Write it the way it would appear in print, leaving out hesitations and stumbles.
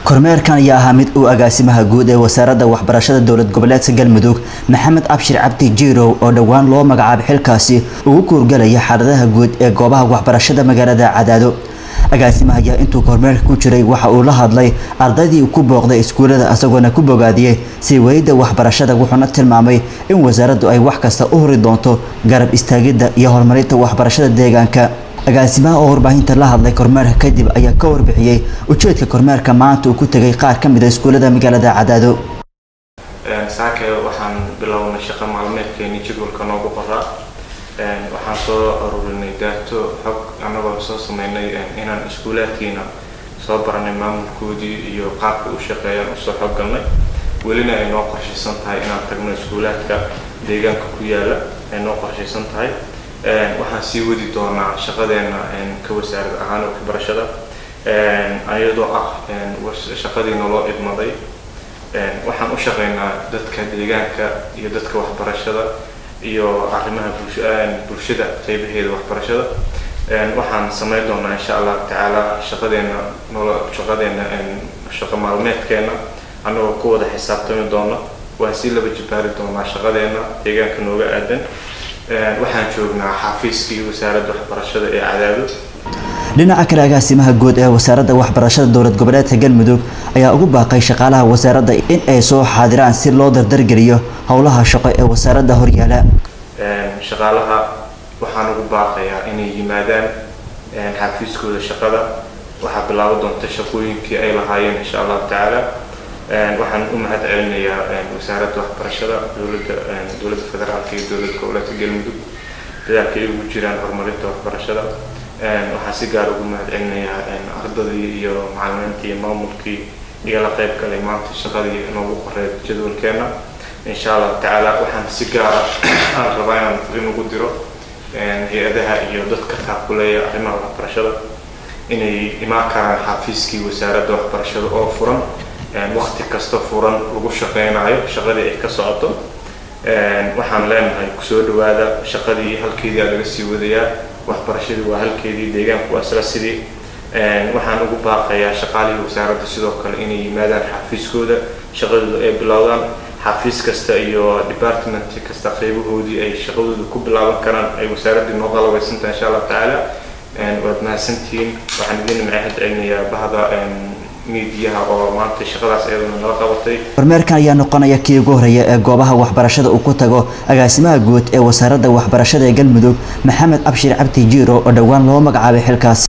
kormeerkan ayaa ahaa mid uu agaasimaha guud ee wasaaradda waxbarashada dowlad goboleedka Galmudug Maxamed Abshir Cabdi Jirow oo dhawaan loo magacaabay xilkaasi ugu kuurgalaya xaaladaha guud ee goobaha waxbarashada magaalada Cadaado. agaasimaha ayaa intuu kormeerka ku jiray waxa uu la hadlay ardaydii ku booqday iskuulada asagoo ku bogaadiyay si wayda waxbarashada wuxuuna tilmaamay in wasaaraddu ay wax kasta u hori doonto garab istaagida iyo horumarinta waxbarashada deegaanka. agaasimaha oo warbaahinta la hadlay kormeerka kadib ayaa ka warbixiyay ujeedka kormeerka maanta uu ku tagay qaar ka mid ah iskuulada magaalada Cadaado. saaka waxaan bilownay shaqo maalmeedkeena jadwalka noogu qoraa waxaan soo aruurinay daato xog anagoo soo sameynay inaan iskuulaadkeena soo baranay maamulkoodii iyo qaabka u shaqeeyaan u soo xog galnay welina ay noo qorshaysan tahay inaan tagno iskuulaadka deegaanka ku yaala ay noo qorshaysan tahay waxaan sii wadi doonaa shaqadeena ka wasaarad ahaan waxbarashada ayadoo ah shaqadiina loo idmaday waxaan u shaqeynaa dadka deegaanka iyo dadka waxbarashada iyo arrimaha bulshada qaybaheeda waxbarashada waxaan sameyn doonaa insha Allah taala shaqadeena shaqo maalmeedkeena anagoo ku wada xisaabtami doona waan si laba jibaari doonaa shaqadeena deegaanka nooga aadan waxaan joognaa xafiiskii wasaaradda waxbarashada ee Cadaado. dhinaca kale agaasimaha guud ee wasaaradda waxbarashada dowlad goboleedka Galmudug ayaa ugu baaqay shaqaalaha wasaaradda in ay soo xaadiraan si loo dardargeliyo howlaha shaqo ee wasaaradda horyaala. shaqaalaha waxaan ugu baaqayaa inay yimaadaan xafiiskooda shaqada waxa bilaaw doonta shaqooyinkii ay lahaayeen insha Allah taala waxaan u mahad celinayaa wasaaradda waxbarashada dowladda federaalka iyo dowladda goboleedka Galmudug dadaalka ay ugu jiraan horumarinta waxbarashada waxaan si gaar ugu mahad celinayaa ardadii iyo macallimiintii iyo maamulkii igala qayb galay maanta shaqadii noogu qoreed jadwalkeena insha Allah taala waxaan si gaar ah rabaa inaan fariin ugu diro hay'adaha iyo dadka taakuleeya arrimaha waxbarashada inay imaan karaan xafiiskii wasaaradda waxbarashada oo furan waqti kasta furan lagu shaqeynayo shaqadii ay ka socoto waxaan leenahay ku soo dhawaada shaqadii halkeedii laga sii wadayaa waxbarashadu waa halkeedii deegaanku waa isla sidii waxaan ugu baaqayaa shaqaalihii wasaaradda sidoo kale inay yimaadaan xafiiskooda shaqadooda ay bilowdaan xafiis kasta iyo department kasta qaybahoodii ay shaqadooda ku bilaaban karaan ay wasaaraddu noo qalabeysantahay insha Allah taala waad mahadsantihiin waxaan idin mahad celinayaa bahda meediyaha oo maanta shaqadaas ayaduna nala qabatay. kormeerkan ayaa noqonaya kii ugu horeeya ee goobaha waxbarashada uu ku tago agaasimaha guud ee wasaaradda waxbarashada ee Galmudug Maxamed Abshir Cabdi Jirow oo dhawaan loo magacaabay xilkaas.